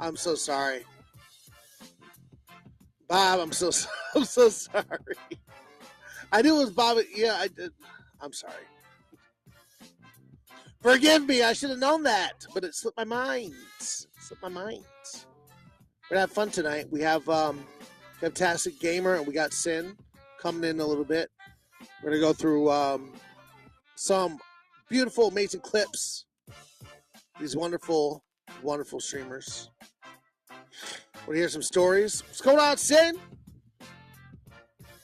I'm so sorry. Bob, I'm so I'm so sorry. I knew it was Bob. Yeah, I did. I'm sorry. Forgive me. I should have known that, but it slipped my mind. We're gonna have fun tonight. We have Fantastic Gamer and we got Sin coming in a little bit. We're gonna go through some beautiful, amazing clips. These wonderful, wonderful streamers. We're gonna hear some stories. What's going on, Sin?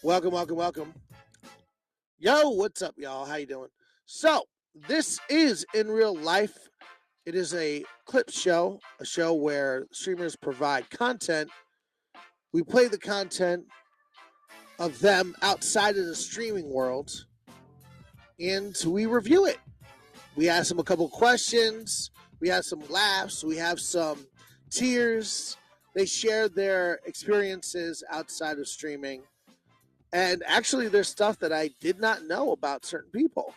Welcome, welcome, welcome. Yo, what's up, y'all? How you doing? So, this is In Real Life. It is a clip show, a show where streamers provide content. We play the content of them outside of the streaming world, and we review it. We ask them a couple questions. We have some laughs. We have some tears. They share their experiences outside of streaming. And actually, there's stuff that I did not know about certain people.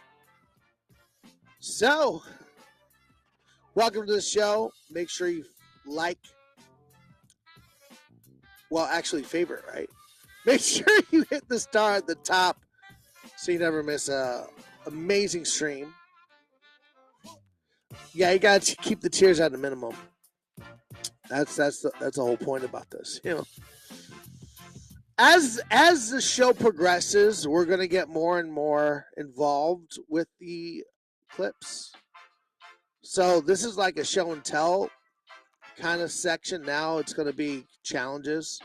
So, welcome to the show. Make sure you favorite, right? Make sure you hit the star at the top so you never miss a amazing stream. Yeah, you got to keep the tears at a minimum. That's the whole point about this, you know. As the show progresses, we're going to get more and more involved with the clips. So this is like a show and tell kind of section. Now it's going to be challenges.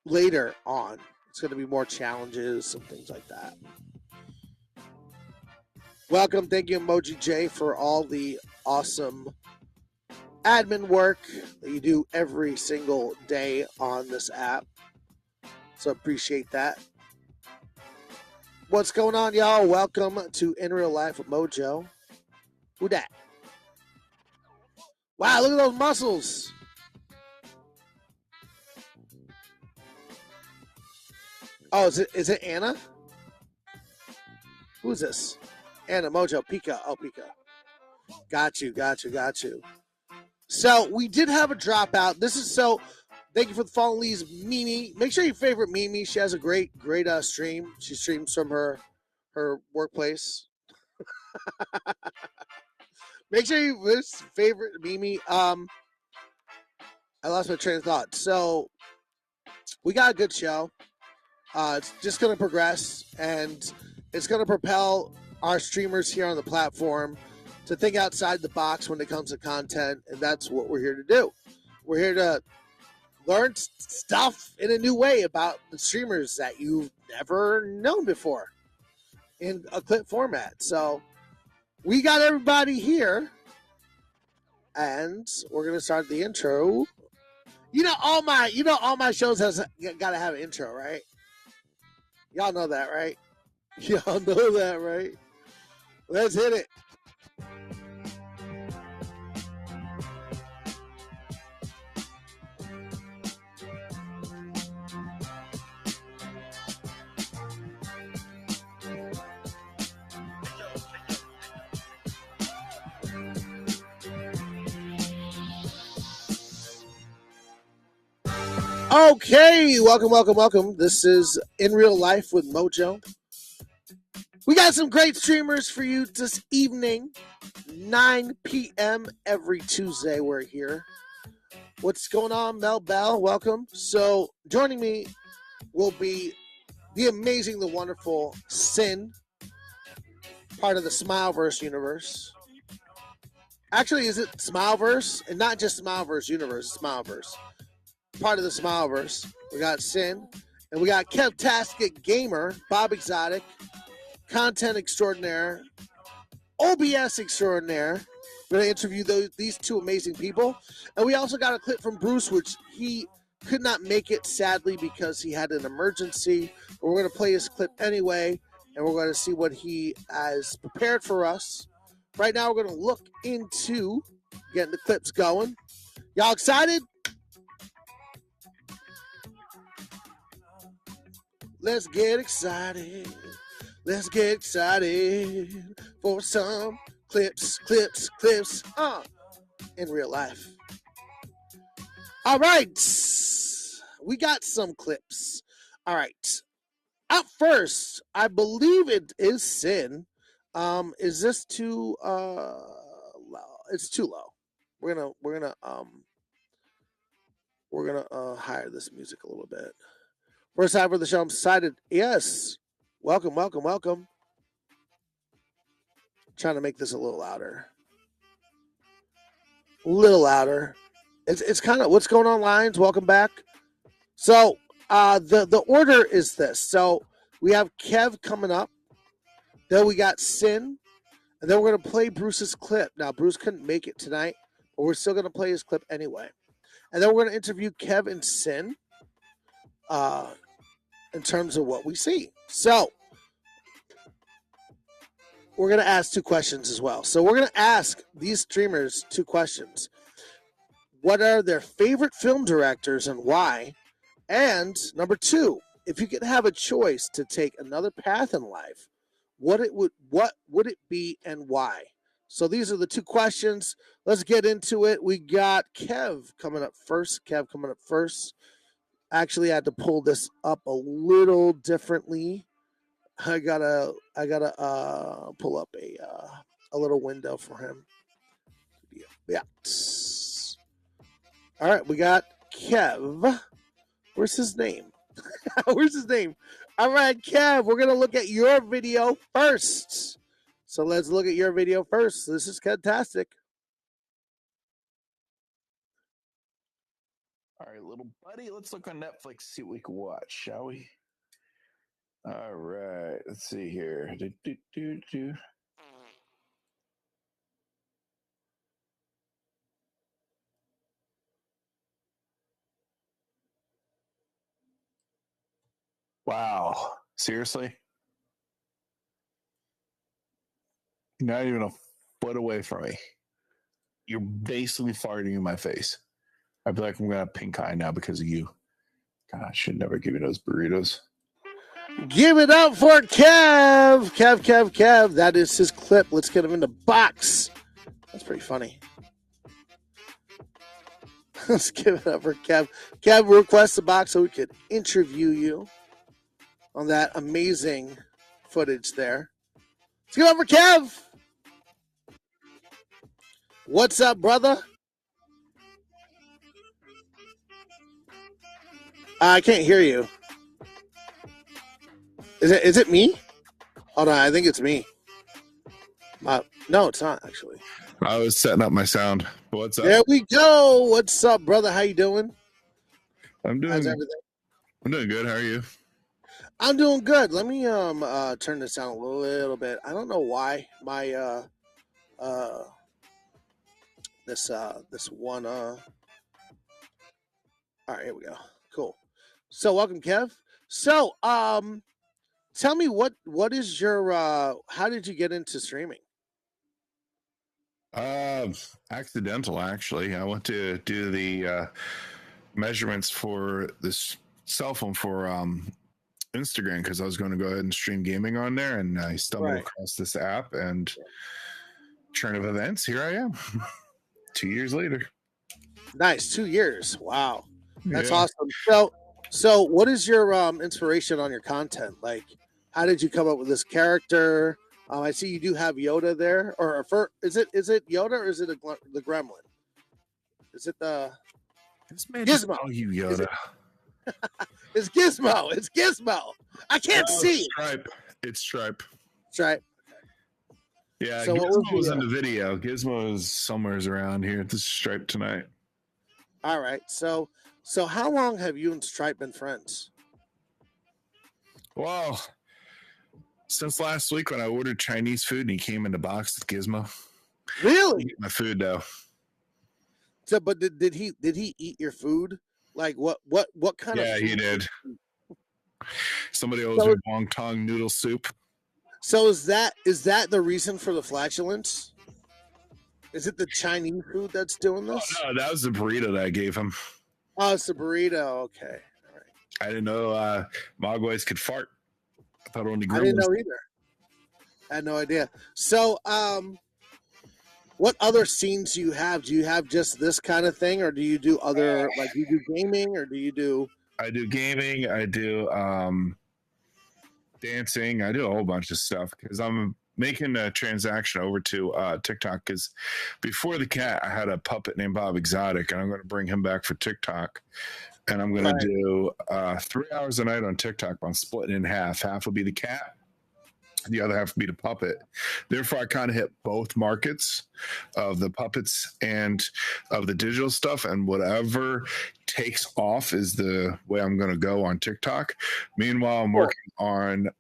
Later on, it's going to be more challenges and things like that. Welcome. Thank you, Emoji J, for all the awesome admin work that you do every single day on this app. So appreciate that. What's going on, y'all? Welcome to In Real Life with Mojo. Who that? Wow, look at those muscles. Oh, is it Anna? Who's this? Anna, Mojo, Pika. Oh, Pika. Got you. So we did have a dropout. Thank you for the following, Lee's Mimi. Make sure you favorite Mimi. She has a great stream. She streams from her workplace. Make sure you favorite Mimi. I lost my train of thought. So we got a good show. It's just going to progress, and it's going to propel our streamers here on the platform to think outside the box when it comes to content, and that's what we're here to do. We're here to learn stuff in a new way about the streamers that you've never known before in a clip format. So we got everybody here, and we're gonna start the intro. All my shows has got to have an intro, right? Y'all know that, right? Y'all know that, right? Let's hit it. Okay, welcome. This is In Real Life with Mojo. We got some great streamers for you this evening, 9 p.m. every Tuesday. We're here. What's going on, Mel Bell? Welcome. So joining me will be the amazing, the wonderful Sin, part of the Smileverse universe. Actually, is it Smileverse? And not just Smileverse universe, Smileverse. Part of the Smileverse. We got Sin, and we got Kevtastic Gamer, Bob Exotic, content extraordinaire, OBS extraordinaire. We're going to interview these two amazing people. And we also got a clip from Bruce, which he could not make it, sadly, because he had an emergency. But we're going to play his clip anyway, and we're going to see what he has prepared for us. Right now, we're going to look into getting the clips going. Y'all excited? Let's get excited. Let's get excited for some clips in real life. All right. We got some clips. All right. Up first, I believe it is Sin. Is this too low? It's too low. We're gonna higher this music a little bit. First time for the show, I'm excited. Yes. Welcome, welcome, welcome. Trying to make this a little louder. A little louder. It's kind of what's going on, Lions. Welcome back. So the order is this. So we have Kev coming up. Then we got Sin. And then we're going to play Bruce's clip. Now, Bruce couldn't make it tonight, but we're still going to play his clip anyway. And then we're going to interview Kev and Sin in terms of what we see. So we're going to ask two questions as well. So we're going to ask these streamers two questions. What are their favorite film directors and why? And number two, if you could have a choice to take another path in life, what would it be and why? So these are the two questions. Let's get into it. We got Kev coming up first. Actually, I had to pull this up a little differently. I gotta pull up a little window for him. Yeah. All right, we got Kev. Where's his name? Where's his name? All right, Kev, we're going to look at your video first. So let's look at your video first. This is fantastic. All right, little buddy, let's look on Netflix, see what we can watch, shall we? All right, let's see here. Wow, seriously? Not even a foot away from me. You're basically farting in my face. I feel like I'm going to have pink eye now because of you. God, I should never give you those burritos. Give it up for Kev. Kev. That is his clip. Let's get him in the box. That's pretty funny. Let's give it up for Kev. Kev, request the box so we could interview you on that amazing footage there. Let's give it up for Kev. What's up, brother? I can't hear you. Is it me? Hold on, I think it's me. No, it's not actually. I was setting up my sound. What's up? There we go. What's up, brother? How you doing? I'm doing. How's everything? I'm doing good. How are you? I'm doing good. Let me turn this down a little bit. I don't know why my this one all right, here we go. Cool. So welcome, Kev. So tell me what is your how did you get into streaming? Accidental, actually. I went to do the measurements for this cell phone for Instagram because I was going to go ahead and stream gaming on there, and I stumbled across this app and turn of events. Here I am, 2 years later. Nice, 2 years. Wow, that's awesome. So what is your inspiration on your content? Like, how did you come up with this character? I see you do have Yoda there, or is it Yoda or is it the Gremlin? Is it the Gizmo? Oh, you Yoda. It's Gizmo. It's Gizmo. I can't see. Stripe. It's Stripe. Stripe. Yeah, so Gizmo was in the video. Gizmo is somewhere around here. This is Stripe tonight. All right. So how long have you and Stripe been friends? Well, since last week when I ordered Chinese food and he came in the box with Gizmo. Really? He ate my food though. So, but did he eat your food? Like what kind of? Yeah, he did. Somebody owes me wonton noodle soup. So is that the reason for the flatulence? Is it the Chinese food that's doing this? Oh, no, that was the burrito that I gave him. Oh, it's the burrito. Okay, all right. I didn't know Mogwais could fart. I thought only I didn't know either. I had no idea. So, What other scenes do you have? Do you have just this kind of thing, or do you do other, like you do gaming, or do you do? I do gaming. I do dancing. I do a whole bunch of stuff because I'm making a transaction over to TikTok. Because before the cat, I had a puppet named Bob Exotic, and I'm going to bring him back for TikTok. And I'm going to do 3 hours a night on TikTok. I'm splitting in half. Half will be the cat. The other half will be the puppet. Therefore, I kind of hit both markets of the puppets and of the digital stuff. And whatever takes off is the way I'm going to go on TikTok. Meanwhile, I'm working on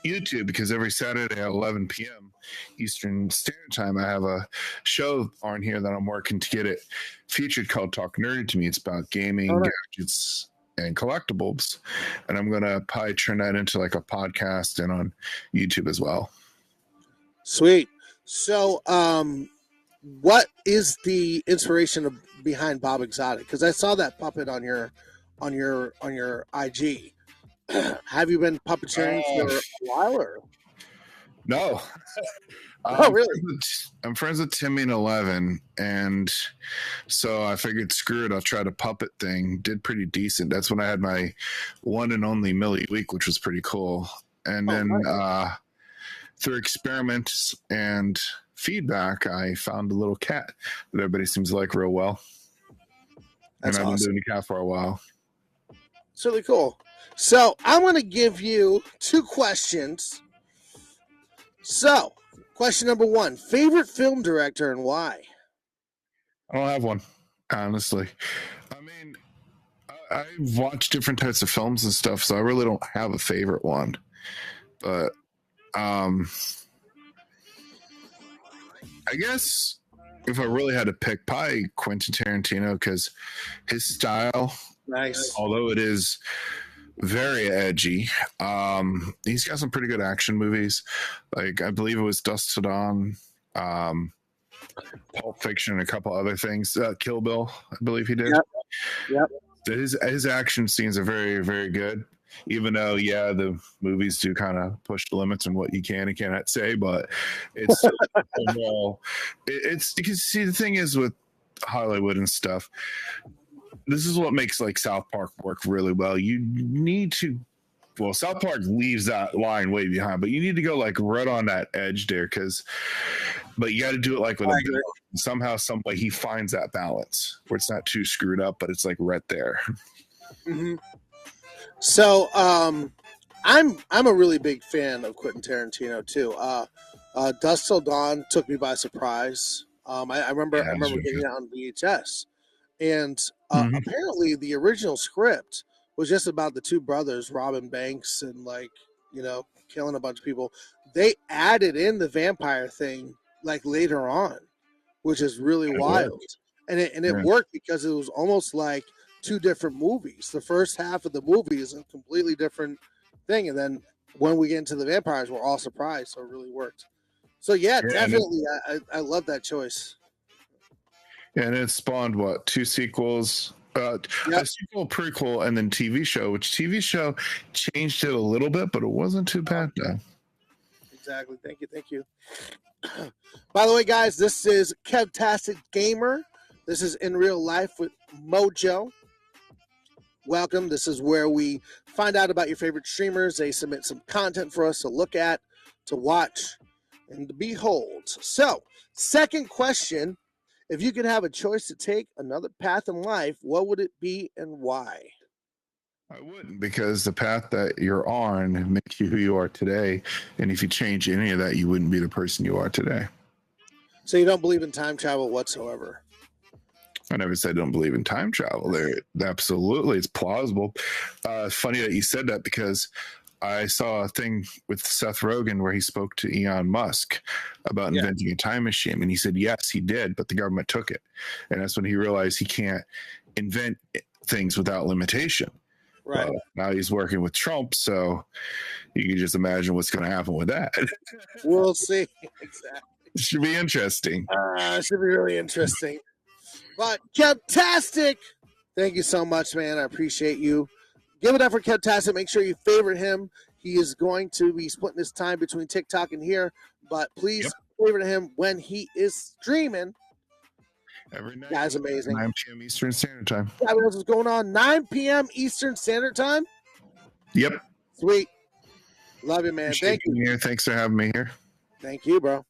YouTube because every Saturday at 11 p.m. Eastern Standard Time, I have a show on here that I'm working to get it featured called Talk Nerdy to Me. It's about gaming, gadgets, and collectibles, and I'm gonna probably turn that into like a podcast and on YouTube as well. Sweet. So, what is the inspiration behind Bob Exotic? Because I saw that puppet on your IG. Have you been puppeteering for a while? Or? No. Oh, really? I'm friends with Timmy and 11, and so I figured, screw it, I'll try the puppet thing. Did pretty decent. That's when I had my one and only Millie week, which was pretty cool. And then through experiments and feedback, I found a little cat that everybody seems to like real well. That's and I've awesome. been doing the cat for a while. It's really cool. So I'm going to give you 2 questions. So, question number 1, favorite film director and why? I don't have one, honestly. I mean, I've watched different types of films and stuff, so I really don't have a favorite one. But I guess if I really had to pick, probably Quentin Tarantino, because his style, nice, although it is very edgy, he's got some pretty good action movies. Like, I believe it was Dusk Till Dawn, Pulp Fiction, and a couple other things. Kill Bill, I believe he did. Yep. His action scenes are very, very good. Even though, yeah, the movies do kind of push the limits on what you can and cannot say, but it's overall, it's because, see, the thing is with Hollywood and stuff, this is what makes like South Park work really well. You need to, well, South Park leaves that line way behind, but you need to go like right on that edge there, but you got to do it like with somehow, some way he finds that balance where it's not too screwed up, but it's like right there. Mm-hmm. So, I'm a really big fan of Quentin Tarantino too. Dusk Till Dawn took me by surprise. I remember getting it on VHS, and apparently the original script was just about the 2 brothers, robbing banks and killing a bunch of people. They added in the vampire thing like later on, which is really wild, and it worked because it was almost like 2 different movies. The first half of the movie is a completely different thing, and then when we get into the vampires, we're all surprised. So it really worked. So yeah, definitely, I love that choice. And it spawned 2 sequels, a sequel, prequel, and then TV show. Which TV show changed it a little bit, but it wasn't too bad though. Exactly. Thank you. By the way, guys, this is Kevtastic Gamer. This is In Real Life with Mojo. Welcome. This is where we find out about your favorite streamers. They submit some content for us to look at, to watch, and to behold. So, second question, if you could have a choice to take another path in life, what would it be and why? I wouldn't, because the path that you're on makes you who you are today. And if you change any of that, you wouldn't be the person you are today. So you don't believe in time travel whatsoever? I never said I don't believe in time travel. Absolutely, it's plausible. Funny that you said that, because I saw a thing with Seth Rogen where he spoke to Elon Musk about inventing a time machine. And he said, yes, he did, but the government took it. And that's when he realized he can't invent things without limitation. Right. Now he's working with Trump, so you can just imagine what's going to happen with that. We'll see. Exactly. It should be interesting. It should be really interesting. But Kevtastic, thank you so much, man. I appreciate you. Give it up for Kevtastic. Make sure you favorite him. He is going to be splitting his time between TikTok and here. But please favor to him when he is streaming. Every night. Guy's amazing. 9 p.m. Eastern Standard Time. Yeah, what else is going on? 9 p.m. Eastern Standard Time. Yep. Sweet. Love you, man. Appreciate Thank you. being here. Thanks for having me here. Thank you, bro.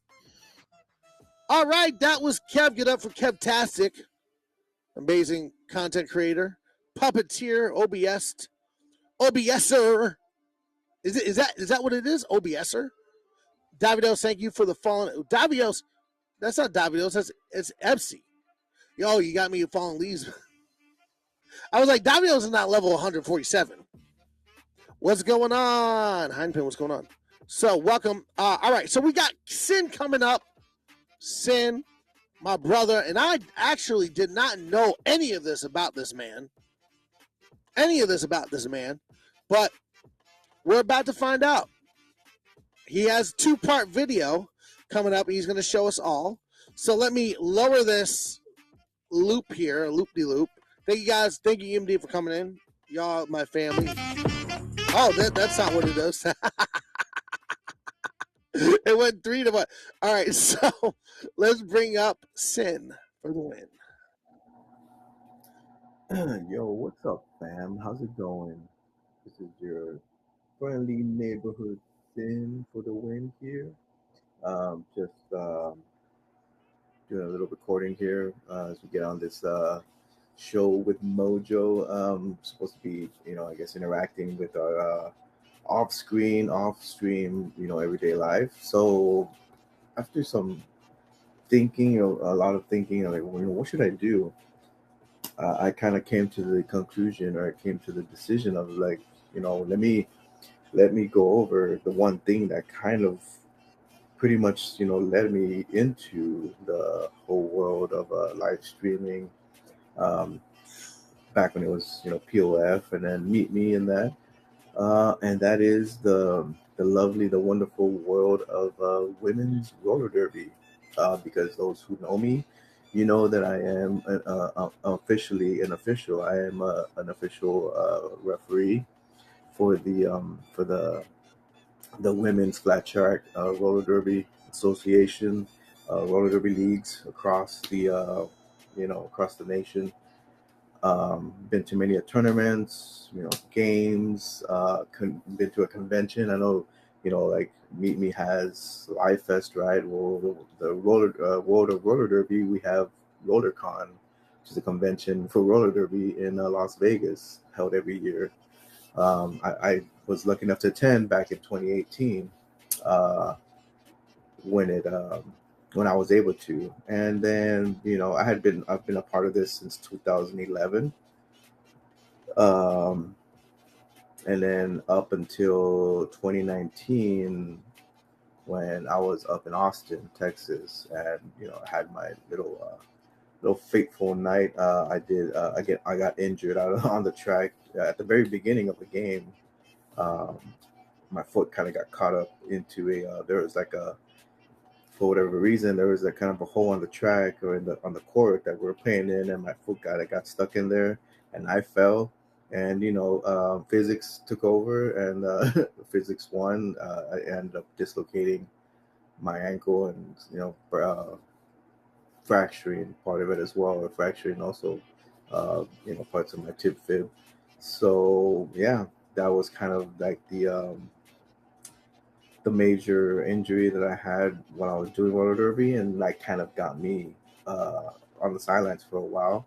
All right, that was Kev. Get up for Kevtastic. Amazing content creator, puppeteer, OBSer. Is that what it is? OBSer. Davidos, thank you for the fallen. Davidos, that's not Davidos. It's Epsi. Yo, you got me falling leaves. I was like, Davidos is not level 147. What's going on? Hindpin, what's going on? So, welcome. All right, so we got Sin coming up. Sin, my brother, and I actually did not know any of this about this man. But we're about to find out. He has a 2-part video coming up. He's going to show us all. So let me lower this loop here, loop-de-loop. Thank you guys. Thank you, EMD, for coming in. Y'all, my family. Oh, that's not what it does. It went 3 to 1. All right, so let's bring up Sin for the win. Yo, what's up, fam? How's it going? This is your friendly neighborhood Sin for the win here. Just doing a little recording here as we get on this show with Mojo. Supposed to be, I guess interacting with our off-stream, everyday life. So after some thinking, a lot of thinking, like, what should I do? I kind of came to the conclusion, or I came to the decision of like, let me go over the one thing that kind of pretty much, led me into the whole world of live streaming. Back when it was, POF, and then Meet Me in that. And that is the lovely, the wonderful world of women's roller derby. Because those who know me, you know that I am officially an official. I am an official referee for the Women's Flat Track Roller Derby Association, roller derby leagues across the across the nation. Been to many tournaments, games. Been to a convention. I know, like Meet Me has Live Fest, right? Well, the World of Roller Derby, we have RollerCon, which is a convention for roller derby in Las Vegas, held every year. I was lucky enough to attend back in 2018 when I was able to, and then I've been a part of this since 2011, and then up until 2019 when I was up in Austin, Texas, and I had my little fateful night. I got injured out on the track at the very beginning of the game. My foot kind of got caught up into there was like for whatever reason, there was a kind of a hole on the track or on the court that we were playing in, and my foot got stuck in there, and I fell, and physics took over, and physics won. I ended up dislocating my ankle, and fracturing part of it as well, or fracturing also parts of my tib fib. So yeah, that was kind of like the major injury that I had when I was doing roller derby, and that kind of got me on the sidelines for a while.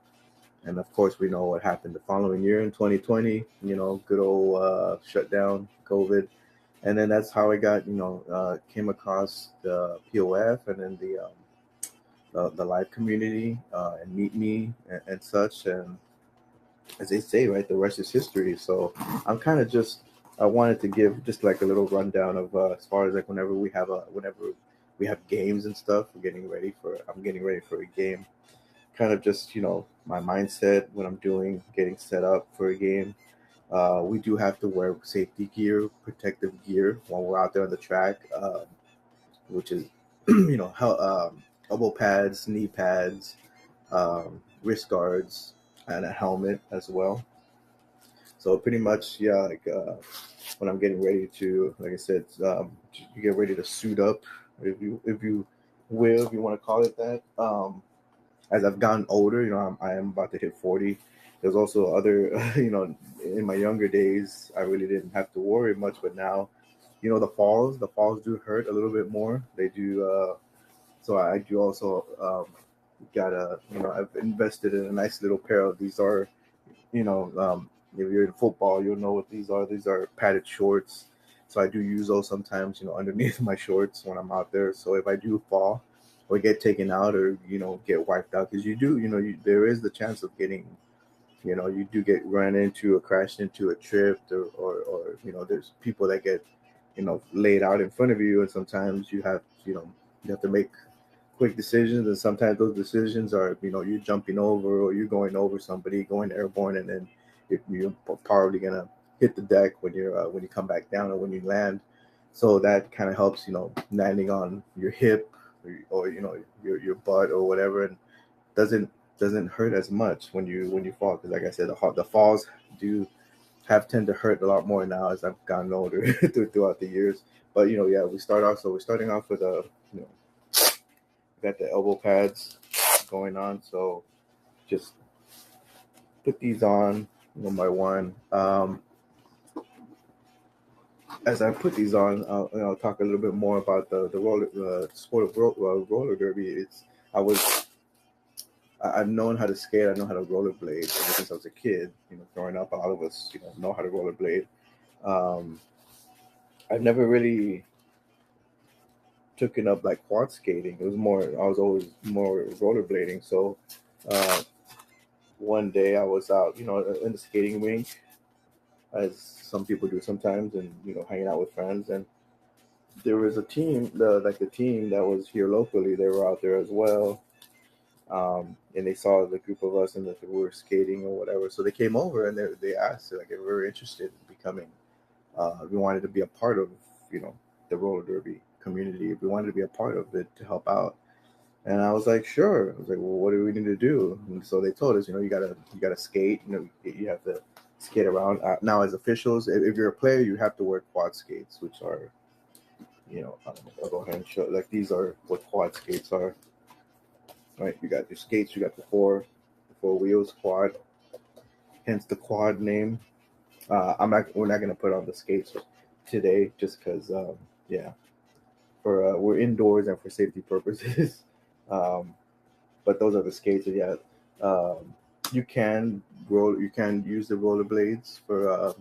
And of course, we know what happened the following year in 2020. Good old shutdown, COVID, and then that's how I got came across the POF, and then the live community and Meet Me and such. And as they say, right, the rest is history. So I'm kind of I wanted to give just like a little rundown of as far as like whenever we have games and stuff, I'm getting ready for a game. Kind of just my mindset when I'm getting set up for a game. We do have to wear safety gear, protective gear while we're out there on the track, which is elbow pads, knee pads, wrist guards, and a helmet as well. So pretty much, yeah, like when I'm getting ready to, like I said, you get ready to suit up. If you will, if you want to call it that. As I've gotten older, I am about to hit 40. There's also other, in my younger days, I really didn't have to worry much, but now, the falls do hurt a little bit more. They do. So I do also gotta, I've invested in a nice little pair of these are, if you're in football, you'll know what these are. These are padded shorts. So I do use those sometimes, underneath my shorts when I'm out there. So if I do fall or get taken out or, get wiped out, because you do, there is the chance of getting, you do get run into or crashed into a trip or there's people that get, laid out in front of you. And sometimes you have to make quick decisions, and sometimes those decisions are you jumping over or you going over somebody going airborne, and then you're probably gonna hit the deck when you come back down or when you land. So that kind of helps, landing on your hip or your butt or whatever, and doesn't hurt as much when you fall, because like I said, the falls do have tend to hurt a lot more now as I've gotten older throughout the years. But yeah, we're starting off with a got the elbow pads going on, so just put these on one by one. As I put these on, I'll talk a little bit more about the sport of roller derby. I've known how to skate. I know how to rollerblade ever since I was a kid. Growing up, a lot of us know how to rollerblade. I've never really taken up like quad skating. I was always more rollerblading. So one day I was out, in the skating rink, as some people do sometimes, and hanging out with friends. And there was a team, the team that was here locally. They were out there as well, and they saw the group of us and that we were skating or whatever. So they came over and they asked, like, if we were interested in becoming. We wanted to be a part of, the roller derby community. If we wanted to be a part of it to help out. And I was like, sure. I was like, well, what do we need to do? And so they told us, you gotta skate. You have to skate around. Now, as officials, if you're a player, you have to wear quad skates, which are, I'll go ahead and show. Like, these are what quad skates are. Right? You got your skates. You got the four wheels quad. Hence the quad name. We're not gonna put on the skates today, just because, we're indoors and for safety purposes. But those are the skates. And yeah, you can use the rollerblades for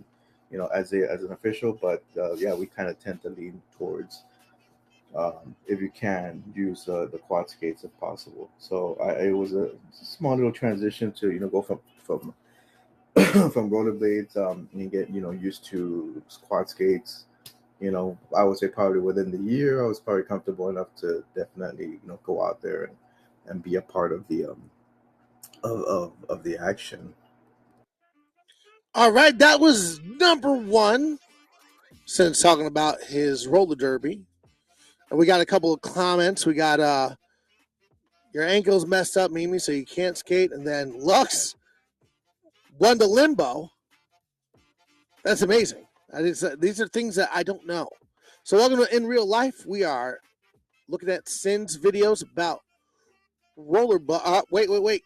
as an official, but we kind of tend to lean towards, if you can use the quad skates if possible. So it was a small little transition to go from from rollerblades, and get used to quad skates. I would say probably within the year, I was probably comfortable enough to definitely go out there and be a part of the of the action. All right, that was number one. Since talking about his roller derby, and we got a couple of comments. We got your ankle's messed up, Mimi, so you can't skate, and then Lux won the limbo. That's amazing. These are things that I don't know. So welcome to In Real Life. We are looking at Sin's videos about roller derby.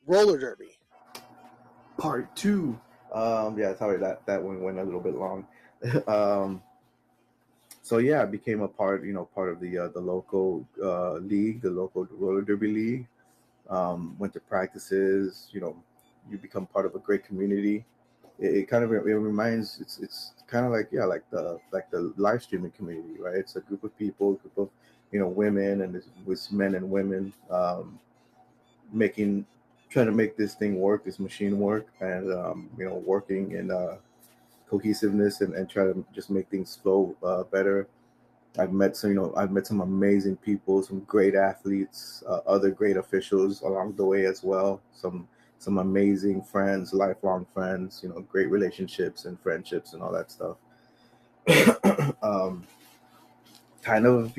Roller derby. Part 2. Sorry, that one went a little bit long. So yeah, I became a part of the local league, the local roller derby league. Went to practices. You become part of a great community. It kind of reminds, it's kind of like the live streaming community, right? It's a group of people, women, and with men and women, trying to make this thing work, this machine work, and working in cohesiveness and try to just make things flow better. I've met some amazing people, some great athletes, other great officials along the way as well. Some amazing friends, lifelong friends, great relationships and friendships and all that stuff. Kind of,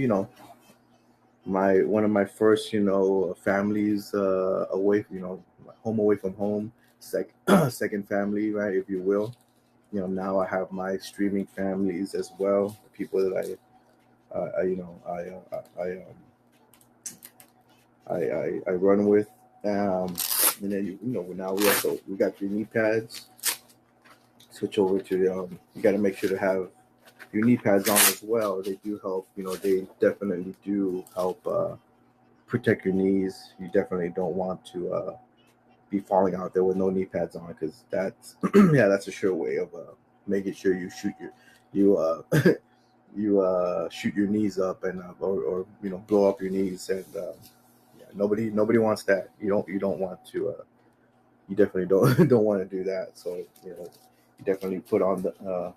one of my first, families away, home away from home, second family, right, if you will. Now I have my streaming families as well, the people that I I run with. And then now we got your knee pads. Switch over to you got to make sure to have your knee pads on as well. They do help. They definitely do help protect your knees. You definitely don't want to be falling out there with no knee pads on, because that's that's a sure way of making sure you shoot you shoot your knees up and or blow up your knees, and nobody wants that. You don't want to you definitely don't want to do that. So you definitely put on the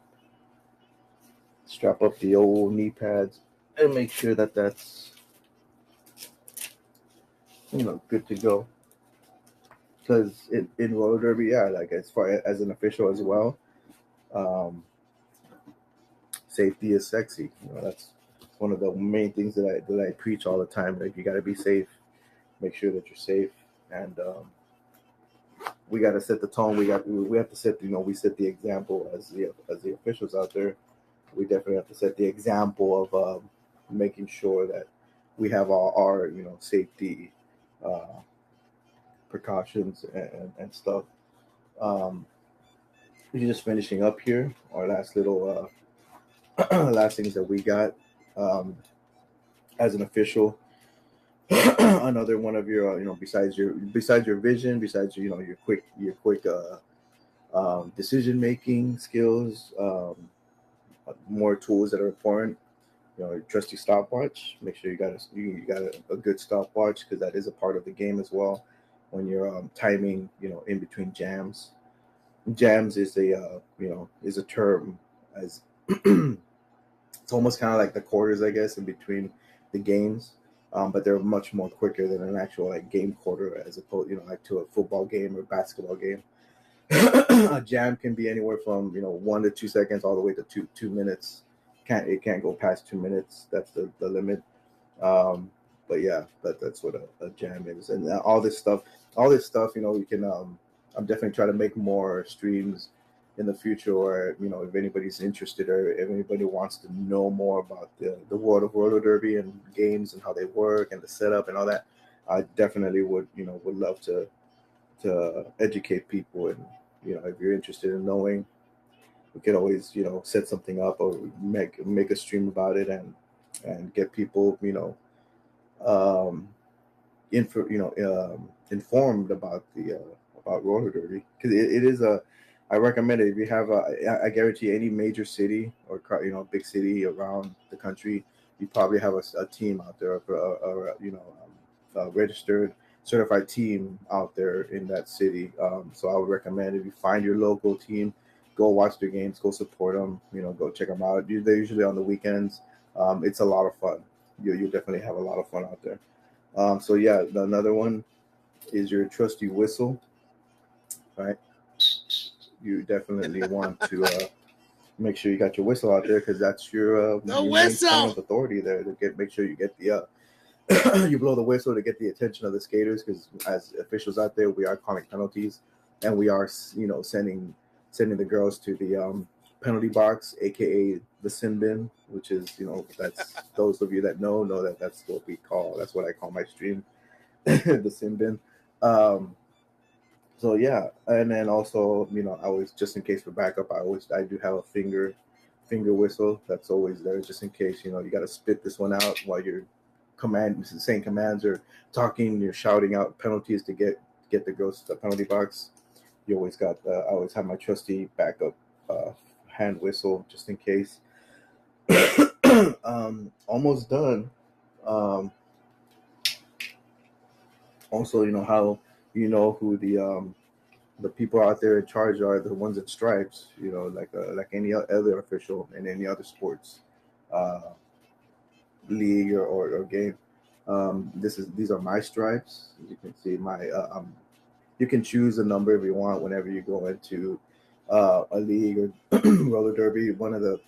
strap up the old knee pads and make sure that that's good to go. Because in roller derby, like as far as an official as well, um, safety is sexy. That's one of the main things that I preach all the time. Like, you got to be safe. Make sure that you're safe, and we got to set the tone. We have to set we set the example as the officials out there. We definitely have to set the example of making sure that we have all our safety precautions and stuff. We're just finishing up here. Our last little last things that we got as an official. Another one of your besides your vision, besides your quick decision making skills, more tools that are important. Your trusty stopwatch. Make sure you got a good stopwatch, because that is a part of the game as well. When you're timing, in between jams. Jams is a term as it's almost kind of like the quarters, I guess, in between the games. But they're much more quicker than an actual game quarter, as opposed like to a football game or basketball game. A jam can be anywhere from 1 to 2 seconds all the way to 2 minutes. It can't go past 2 minutes. That's the limit. But yeah, that's what a jam is, and all this stuff. We can. I'm definitely trying to make more streams in the future, or if anybody's interested, or if anybody wants to know more about the world of roller derby and games and how they work and the setup and all that, I definitely would love to educate people. And if you're interested in knowing, we could always set something up, or make a stream about it, and get people informed about about roller derby, because it is I recommend it. If you have I guarantee any major city or big city around the country, you probably have a team out there, or a registered certified team out there in that city. So I would recommend, if you find your local team, go watch their games, go support them. Go check them out. They're usually on the weekends. It's a lot of fun. You definitely have a lot of fun out there. So yeah, another one is your trusty whistle, right? You definitely want to make sure you got your whistle out there, because that's your main point of authority there, to make sure you get the you blow the whistle to get the attention of the skaters, because as officials out there, we are calling penalties, and we are sending the girls to the penalty box, aka the sin bin, which is that's those of you that know that that's what I call my stream, the sin bin. So yeah, and then also I always, just in case for backup, I do have a finger whistle that's always there, just in case you got to spit this one out while you're saying commands or talking. You're shouting out penalties to get the girls to the penalty box. You always got I always have my trusty backup hand whistle, just in case. Almost done. Also, how who the people out there in charge are, the ones in stripes. Like any other official in any other sports league or game. These are my stripes. As you can see, you can choose a number if you want whenever you go into a league or roller derby. One of the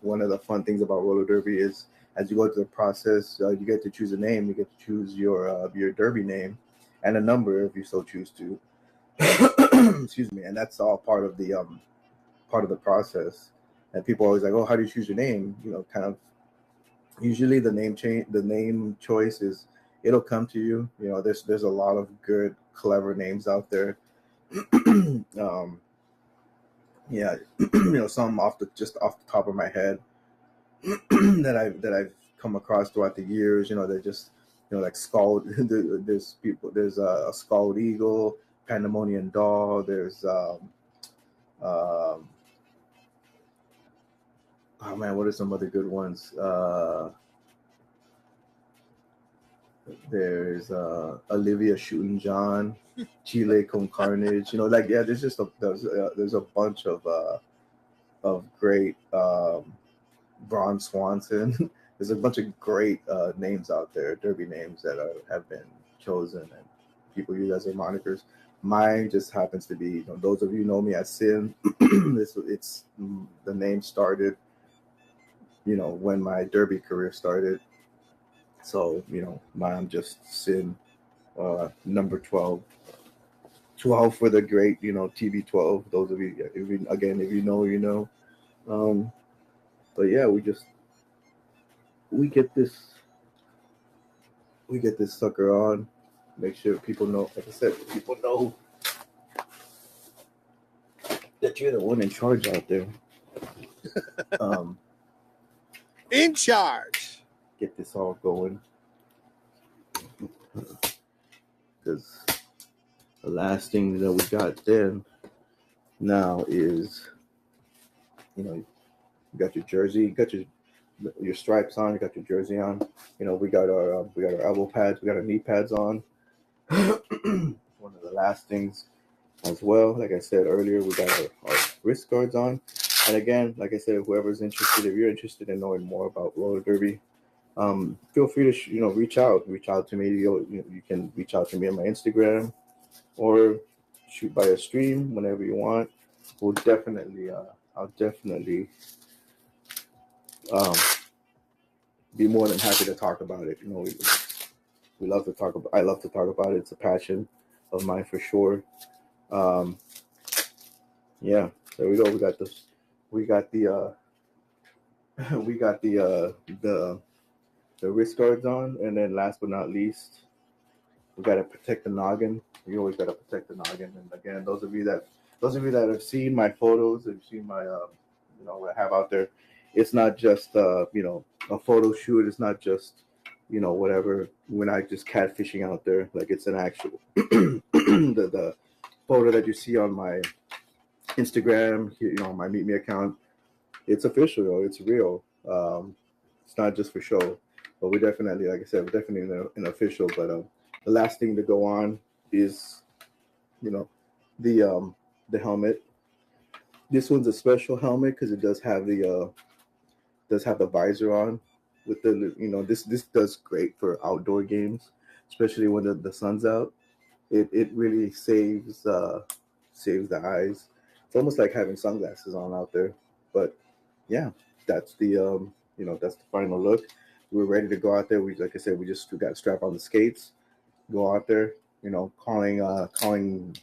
one of the fun things about roller derby is, as you go through the process, you get to choose a name. You get to choose your derby name and a number if you so choose to. Excuse me, and that's all part of the process. And people are always like, "Oh, how do you choose your name?" Kind of. Usually, the name choice is it'll come to you. You know, there's a lot of good, clever names out there. Yeah, some just off the top of my head that I've come across throughout the years. They're just like Scald. There's people. There's a Scald Eagle, Pandemonium Doll. There's oh man, what are some other good ones? There's Olivia Shooting John, Chile con Carnage. There's just there's a bunch of great Braun Swanson. There's a bunch of great names out there, Derby names that have been chosen and people use as their monikers. Mine just happens to be, those of you know me as Sin. It's the name started, when my Derby career started. So, I'm just Sin, number 12. 12 for the great, TB12. Those of you, if you know, you know. But yeah, we get this sucker on. Make sure people know, like I said, people know that you're the one in charge out there. In charge. Get this all going. Because the last thing that we got then now is, you got your jersey, you got your stripes on, you got your jersey on. We got our elbow pads, we got our knee pads on. One of the last things as well, like I said earlier, we got our wrist guards on. And again, like I said, whoever's interested, if you're interested in knowing more about roller derby, feel free to reach out to me. You can reach out to me on my Instagram or shoot by a stream whenever you want. We'll definitely I'll definitely be more than happy to talk about it. We love to talk about. I love to talk about it. It's a passion of mine for sure. Yeah, there we go. We got this. We got the wrist guards on, and then last but not least, we got to protect the noggin. We always got to protect the noggin. And again, those of you that have seen my photos, have seen my what I have out there, it's not just a photo shoot. It's not just whatever. We're not just catfishing out there. Like, it's an actual the photo that you see on my Instagram, my Meet Me account. It's official. It's real. It's not just for show. But we definitely, like I said, we're definitely an official. But the last thing to go on is, the helmet. This one's a special helmet because it does have the visor on. With the this does great for outdoor games, especially when the sun's out. It really saves the eyes. It's almost like having sunglasses on out there. But yeah, that's the that's the final look. We're ready to go out there. Like I said, we got to strap on the skates, go out there, calling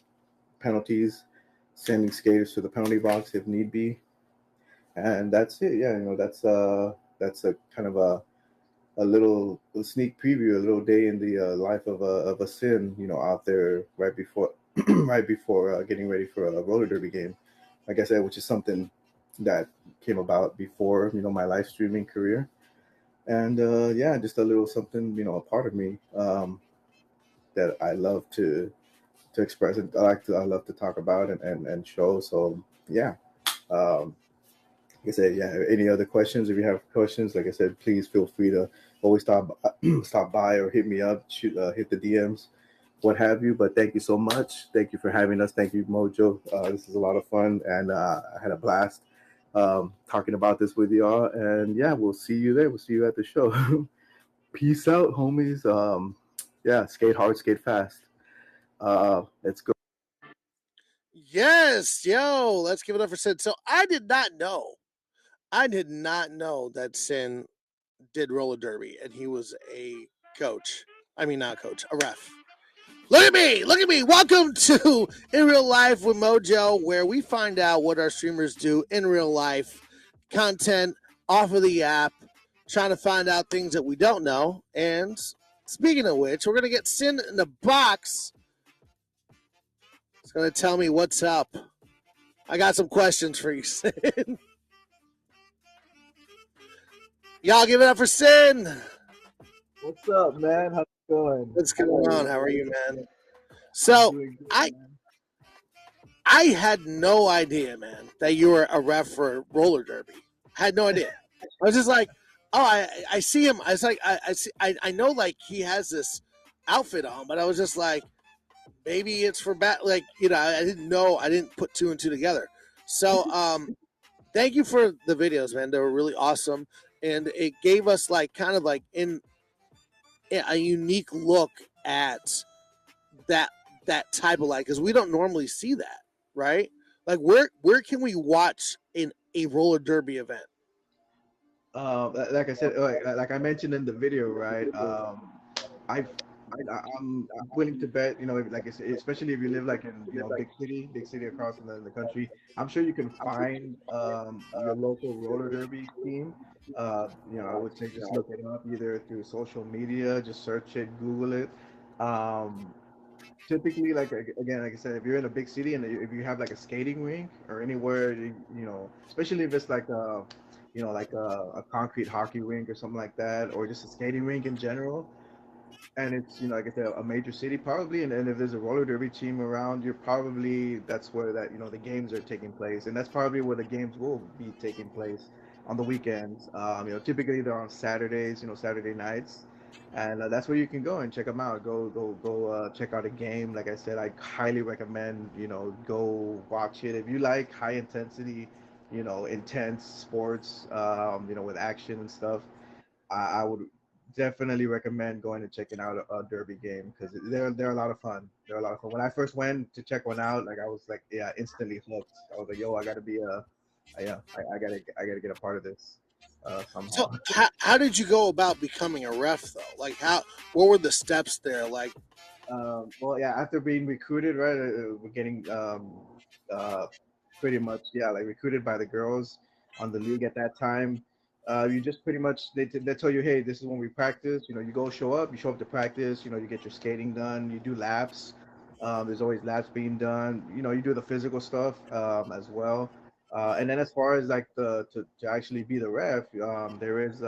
penalties, sending skaters to the penalty box if need be. And that's it. Yeah, that's a kind of a little sneak preview, a little day in the life of a Sin, out there right before getting ready for a roller derby game. Like I said, which is something that came about before my live streaming career. And just a little something, a part of me that I love to express. I love to talk about and show. So yeah. Like I said, yeah. Any other questions? If you have questions, like I said, please feel free to always stop by or hit me up, hit the DMs, what have you. But thank you so much. Thank you for having us. Thank you, Mojo. This is a lot of fun, and I had a blast talking about this with y'all. And yeah, we'll see you there. We'll see you at the show. Peace out, homies. Skate hard, skate fast. Let's go. Yes, yo, let's give it up for Sin. So I did not know that Sin did roller derby and he was a coach. I mean, not coach, a ref. Look at me. Welcome to In Real Life with Mojo, where we find out what our streamers do in real life, content off of the app, trying to find out things that we don't know, and Speaking of which, we're gonna get Sin in the box. It's gonna tell me what's up. I got some questions for you, Sin. Y'all give it up for Sin. What's up, man? How's it going? What's going on? How are you, man? So I had no idea, man, that you were a ref for roller derby. I had no idea. I was just like, oh, I see him. I was like, I know, like he has this outfit on, but I was just like, maybe it's for like, you know, I didn't know. I didn't put two and two together. So, thank you for the videos, man. They were really awesome, and it gave us like kind of like in a unique look at that type of light, because we don't normally see that, right? Like where can we watch in a roller derby event? Like I said, like I mentioned in the video, right? I'm willing to bet, you know, like I said, especially if you live like in, you know, big city across in the country, I'm sure you can find your local roller derby team. You know, I would say just look it up either through social media, just search it, Google it. Typically, like again, like I said, if you're in a big city and if you have like a skating rink or anywhere, you know, especially if it's like you know, like a concrete hockey rink or something like that, or just a skating rink in general, and it's, you know, like I said, a major city probably, and if there's a roller derby team around, you're probably, that's where that, you know, the games are taking place, and that's probably where the games will be taking place on the weekends. You know, typically they're on Saturdays, you know, Saturday nights, and that's where you can go and check them out. Go check out a game. Like I said, I highly recommend, you know, go watch it if you like high intensity, you know, intense sports, you know, with action and stuff. I would definitely recommend going and checking out a derby game, because they're a lot of fun. They're a lot of fun. When I first went to check one out, like I was like, yeah, instantly hooked. I was like, yo, I gotta be yeah, I gotta get a part of this somehow. So how did you go about becoming a ref though? Like what were the steps there? Like, well, yeah, after being recruited, right, we're getting pretty much, yeah, like recruited by the girls on the league at that time. You just pretty much, they tell you, hey, this is when we practice. You know, you go show up to practice. You know, you get your skating done. You do laps. There's always laps being done. You know, you do the physical stuff as well. And then as far as like to actually be the ref, there is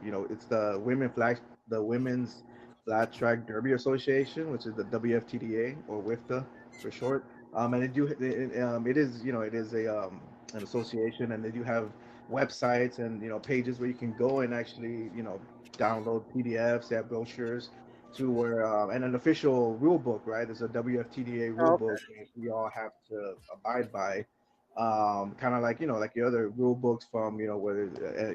you know, it's the Women's Flat Track Derby Association, which is the WFTDA, or WIFTA for short. And it is, you know, it is a an association, and they do have websites and, you know, pages where you can go and actually, you know, download PDFs. They have brochures to where and an official rule book, right? There's a WFTDA rule book that we all have to abide by. Kind of like, you know, like the other rule books from, you know, whether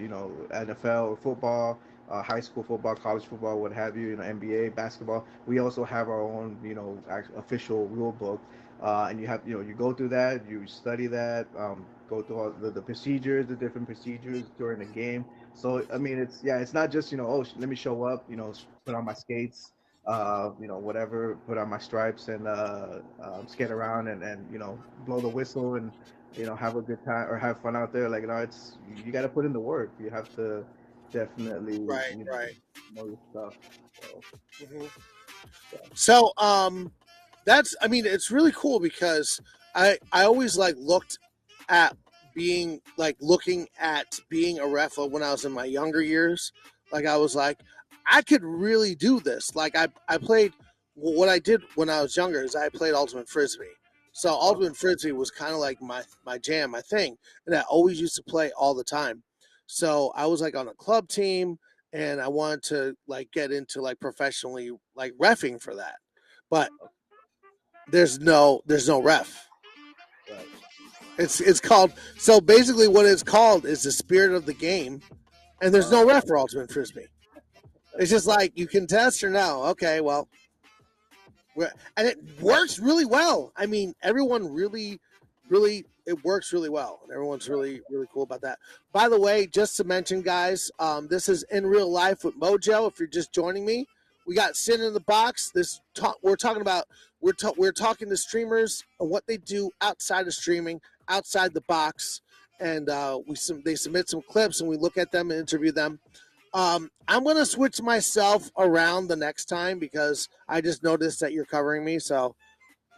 you know, NFL or football, high school football, college football, what have you, you know, NBA, basketball. We also have our own, you know, official rule book. And you have, you know, you go through that, you study that, go through all the procedures, the different procedures during the game. So I mean, it's, yeah, it's not just, you know, oh, let me show up, you know, put on my skates, you know, whatever, put on my stripes and skate around and you know, blow the whistle and, you know, have a good time or have fun out there. Like, you know, it's, you got to put in the work. You have to definitely, you know your stuff. So, So that's, I mean, it's really cool because I always like looking at being a ref when I was in my younger years. Like I was like, I could really do this. Like I played, what I did when I was younger is I played Ultimate Frisbee. So Ultimate Frisbee was kind of like my jam, my thing, and I always used to play all the time. So I was like on a club team, and I wanted to like get into like professionally like reffing for that, but there's no ref. right. It's called, so basically what it's called is the spirit of the game, and there's no ref for Ultimate Frisbee. It's just like you can test or no. Okay, well. And it works really well. I mean, everyone really, it works really well. And everyone's really, really cool about that. By the way, just to mention, guys, this is In Real Life with Mojo. If you're just joining me, we got Sin in the Box. We're talking to streamers and what they do outside of streaming, outside the box. And they submit some clips, and we look at them and interview them. I'm going to switch myself around the next time because I just noticed that you're covering me. So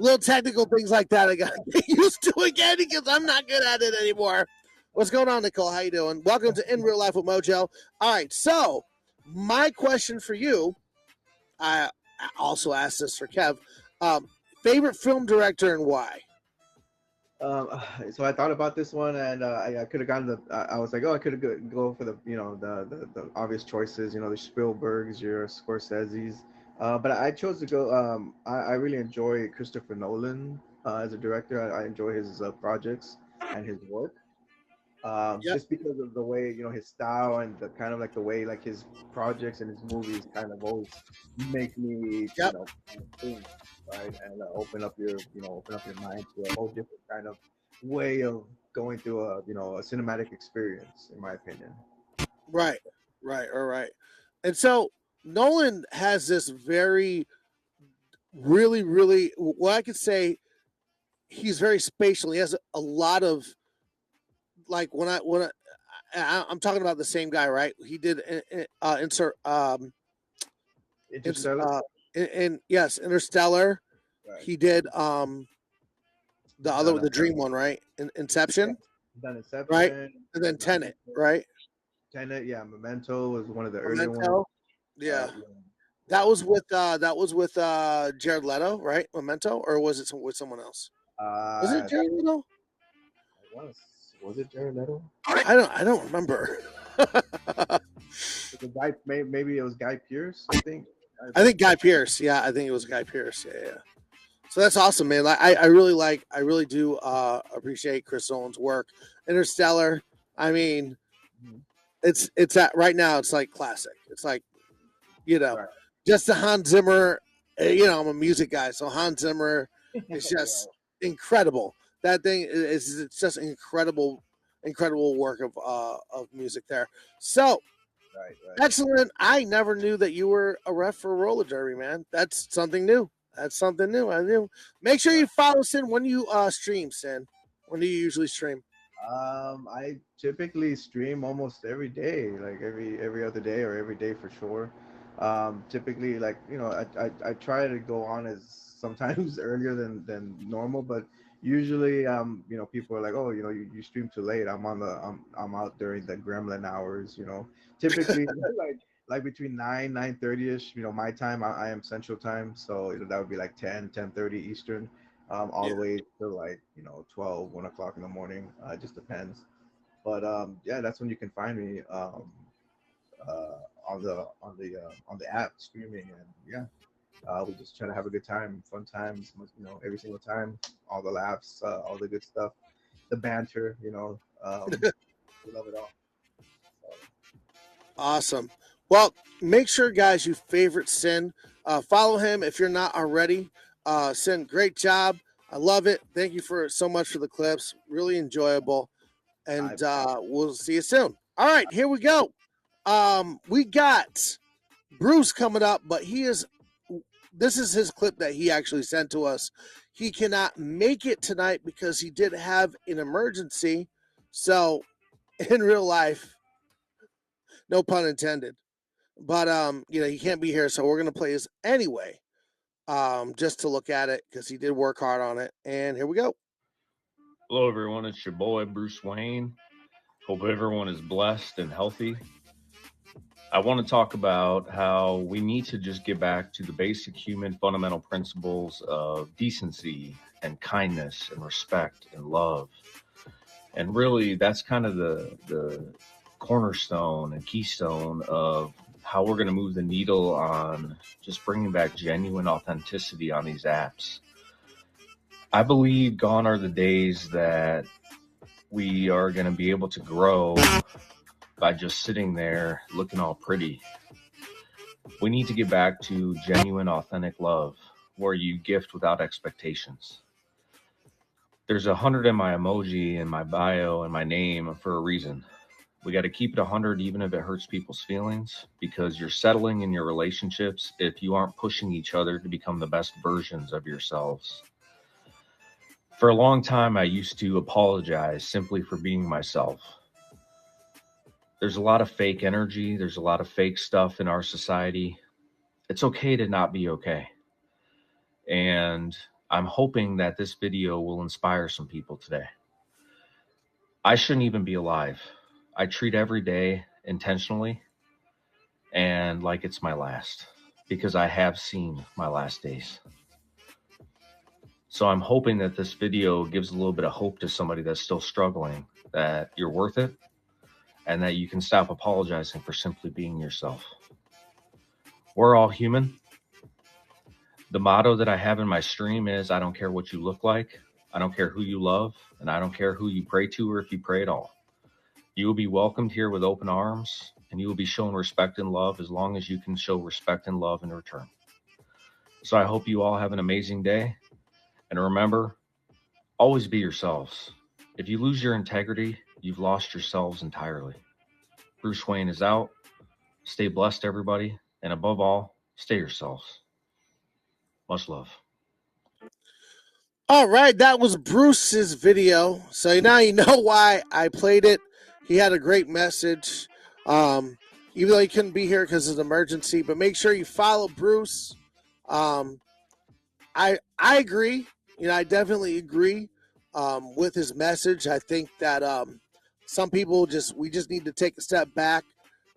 little technical things like that I got to get used to again because I'm not good at it anymore. What's going on, Nicole? How you doing? Welcome to In Real Life with Mojo. All right, so my question for you, I also asked this for Kev. Favorite film director and why? So I thought about this one, and I could have gone I was like, oh, I could go for the the obvious choices, the Spielbergs, your Scorseses, but I chose to go. I really enjoy Christopher Nolan as a director. I enjoy his projects and his work. Yep. Just because of the way his style and the kind of like the way like his projects and his movies kind of always make me Yep. think, right, and open up your mind to a whole different kind of way of going through a a cinematic experience, in my opinion. Right. And so Nolan has this very, really, really, well, I could say he's very spatial. He has a lot of, like, I'm talking about the same guy, right? He did insert Interstellar. yes, Interstellar. Right. He did the dream one, right? Inception. Done Inception. Right, and then Tenet, right? Tenet, yeah. Memento was one of the earlier Memento. ones. Yeah. That was with Jared Leto, right? Memento, or was it with someone else? Was it Jared Leto? Was it Jared Leto? I don't remember. The guy, maybe it was Guy Pearce. I think Guy Pearce. Yeah, I think it was Guy Pearce. Yeah. So that's awesome, man. I really do appreciate Chris Nolan's work. Interstellar. I mean, it's at right now. It's like classic. It's like, right. Just the Hans Zimmer. I'm a music guy, so Hans Zimmer is just incredible. That thing it's just incredible work of music there. So, right. Excellent. I never knew that you were a ref for roller derby, man. That's something new. I knew. Make sure you follow Sin when you stream, Sin. When do you usually stream? I typically stream almost every day, like every other day or every day for sure. Typically, like I try to go on as sometimes earlier than normal, but usually people are like, oh, you stream too late. I'm out during the gremlin hours, typically like between 9:30 ish, my time. I am Central Time, so that would be like 10:30 Eastern, all the way to like 12 1 o'clock in the morning. It just depends, but yeah, that's when you can find me on the app streaming, and yeah, we just try to have a good time, fun times, every single time, all the laughs, all the good stuff, the banter, we love it all. So. Awesome. Well, make sure, guys, you favorite Sin. Follow him if you're not already. Sin, great job. I love it. Thank you so much for the clips. Really enjoyable. And we'll see you soon. All right, here we go. We got Bruce coming up, but this is his clip that he actually sent to us. He cannot make it tonight because he did have an emergency. So, in real life, no pun intended. But he can't be here, so we're gonna play this anyway, just to look at it because he did work hard on it. And here we go. Hello, everyone. It's your boy Bruce Wayne. Hope everyone is blessed and healthy. I want to talk about how we need to just get back to the basic human fundamental principles of decency and kindness and respect and love. And really, that's kind of the cornerstone and keystone of how we're going to move the needle on just bringing back genuine authenticity on these apps. I believe gone are the days that we are going to be able to grow by just sitting there looking all pretty. We need to get back to genuine, authentic love where you gift without expectations. There's 100 in my emoji in my bio and my name for a reason. We got to keep it 100 even if it hurts people's feelings, because you're settling in your relationships if you aren't pushing each other to become the best versions of yourselves. For a long time, I used to apologize simply for being myself. There's a lot of fake energy. There's a lot of fake stuff in our society. It's okay to not be okay. And I'm hoping that this video will inspire some people today. I shouldn't even be alive. I treat every day intentionally and like it's my last, because I have seen my last days. So I'm hoping that this video gives a little bit of hope to somebody that's still struggling, that you're worth it, and that you can stop apologizing for simply being yourself. We're all human. The motto that I have in my stream is, I don't care what you look like, I don't care who you love, and I don't care who you pray to or if you pray at all. You will be welcomed here with open arms, and you will be shown respect and love as long as you can show respect and love in return. So I hope you all have an amazing day. And remember, always be yourselves. If you lose your integrity, you've lost yourselves entirely. Bruce Wayne is out. Stay blessed, everybody. And above all, stay yourselves. Much love. All right, that was Bruce's video. So now you know why I played it. He had a great message, even though he couldn't be here because of an emergency. But make sure you follow Bruce. I agree. I definitely agree with his message. I think that some people we just need to take a step back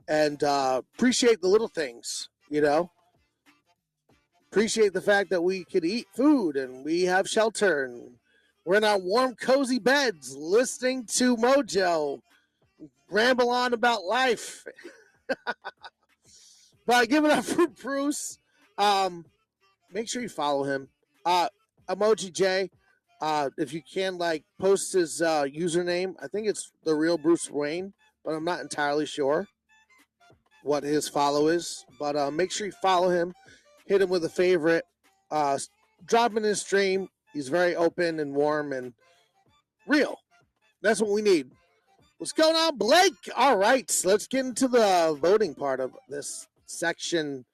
and appreciate the little things, Appreciate the fact that we could eat food and we have shelter and we're in our warm, cozy beds listening to Mojo ramble on about life. But give it up for Bruce. Make sure you follow him. Emoji J, if you can, post his username. I think it's the real Bruce Wayne, but I'm not entirely sure what his follow is. But make sure you follow him. Hit him with a favorite. Drop in his stream. He's very open and warm and real. That's what we need. What's going on, Blake? All right, let's get into the voting part of this section.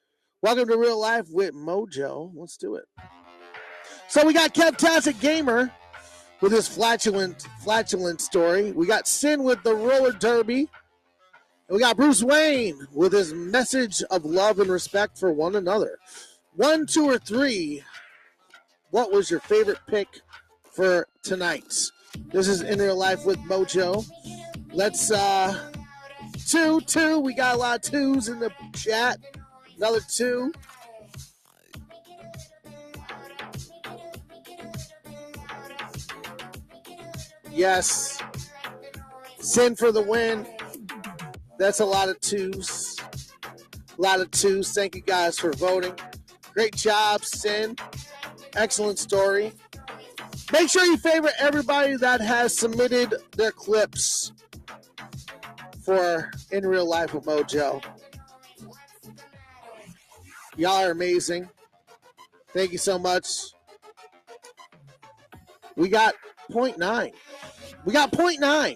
Welcome to Real Life with Mojo. Let's do it. So we got Kevtastic Gamer with his flatulent story. We got Sin with the roller derby. And we got Bruce Wayne with his message of love and respect for one another. 1, 2, or 3. What was your favorite pick for tonight? This is In Real Life with Mojo. Let's 2. We got a lot of 2s in the chat. Another 2. Yes. Sin for the win. That's a lot of 2s. A lot of 2s. Thank you guys for voting. Great job, Sin. Excellent story. Make sure you favorite everybody that has submitted their clips for In Real Life with Mojo. Y'all are amazing. Thank you so much. We got 0.9. We got 0.9.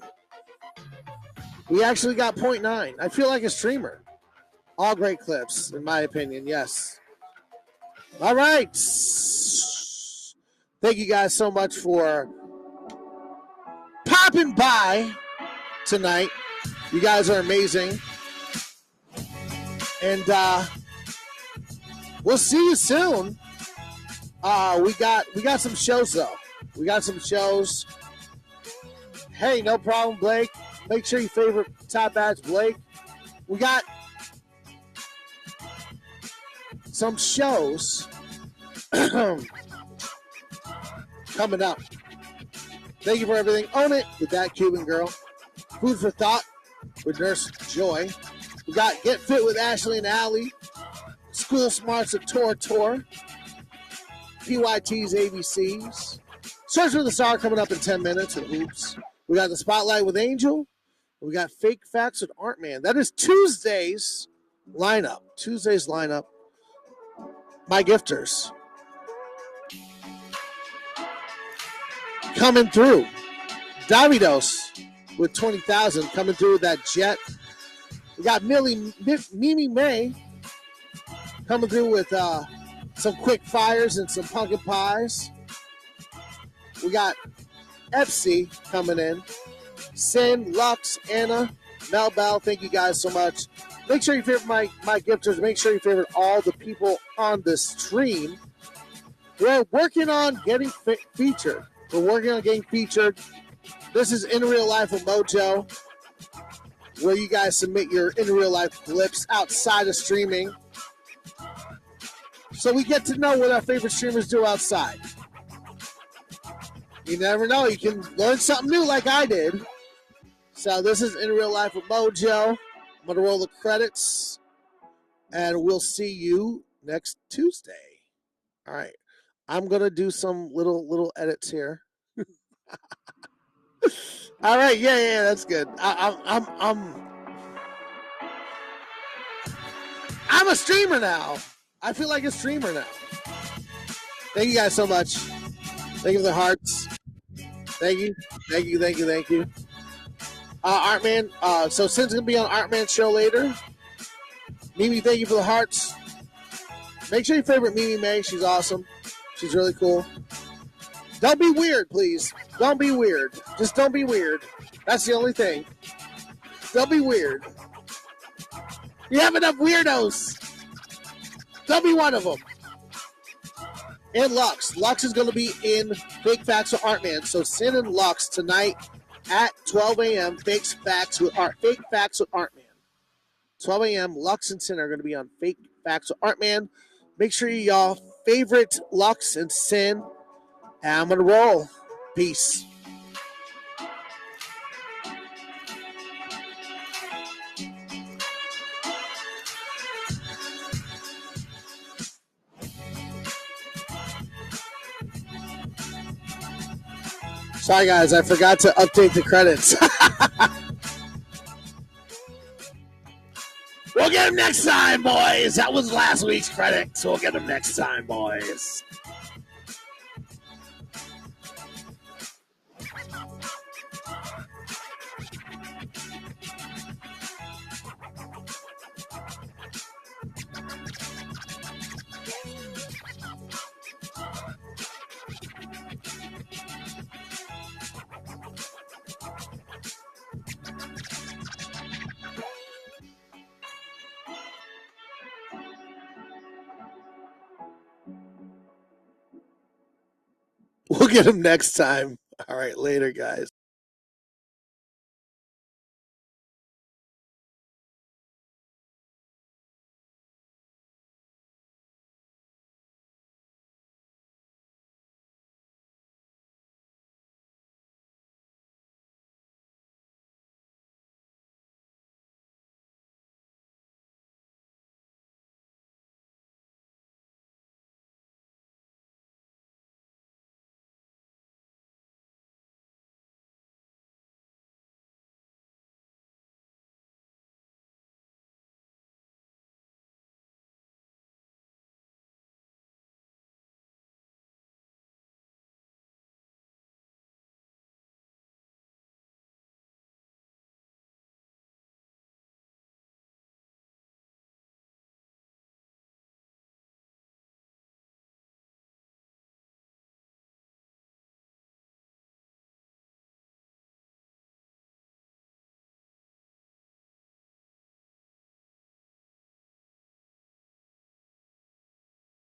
We actually got 0.9. I feel like a streamer. All great clips, in my opinion, yes. All right. Thank you guys so much for popping by tonight. You guys are amazing. And we'll see you soon. We got some shows, though. We got some shows. Hey, no problem, Blake. Make sure you favorite Top Badge Blake. We got some shows coming up. Thank you for everything. Own It with That Cuban Girl. Food for Thought with Nurse Joy. We got Get Fit with Ashley and Allie. School Smarts of Tour. PYT's ABCs. Search for the Star coming up in 10 minutes with Hoops. We got the Spotlight with Angel. We got Fake Facts with Art Man. That is Tuesday's lineup. My gifters coming through. Davidos with 20,000 coming through with that jet. We got Mimi May coming through with some quick fires and some pumpkin pies. We got Epsy coming in. Sin, Lux, Anna, Mel Bell, thank you guys so much. Make sure you favorite my gifters. Make sure you favorite all the people on the stream. We're working on getting featured. We're working on getting featured. This is In Real Life with Mojo, where you guys submit your in real life clips outside of streaming. So we get to know what our favorite streamers do outside. You never know. You can learn something new like I did. So this is In Real Life with Mojo. I'm going to roll the credits, and we'll see you next Tuesday. All right. I'm going to do some little edits here. All right. Yeah, that's good. I'm a streamer now. I feel like a streamer now. Thank you guys so much. Thank you for the hearts. Thank you. Artman. So Sin's gonna be on Artman's show later. Mimi, thank you for the hearts. Make sure you favorite Mimi May. She's awesome. She's really cool. Don't be weird, please. Don't be weird. Just don't be weird. That's the only thing. Don't be weird. You have enough weirdos. Don't be one of them. And Lux. Lux is going to be in Fake Facts with Artman. So Sin and Lux tonight at 12 a.m. Fake Facts with Artman. 12 a.m. Lux and Sin are going to be on Fake Facts with Artman. Make sure y'all favorite Lux and Sin. And I'm going to roll. Peace. Sorry, guys. I forgot to update the credits. We'll get them next time, boys. That was last week's credits. We'll get them next time, boys. We'll get them next time. All right, later, guys.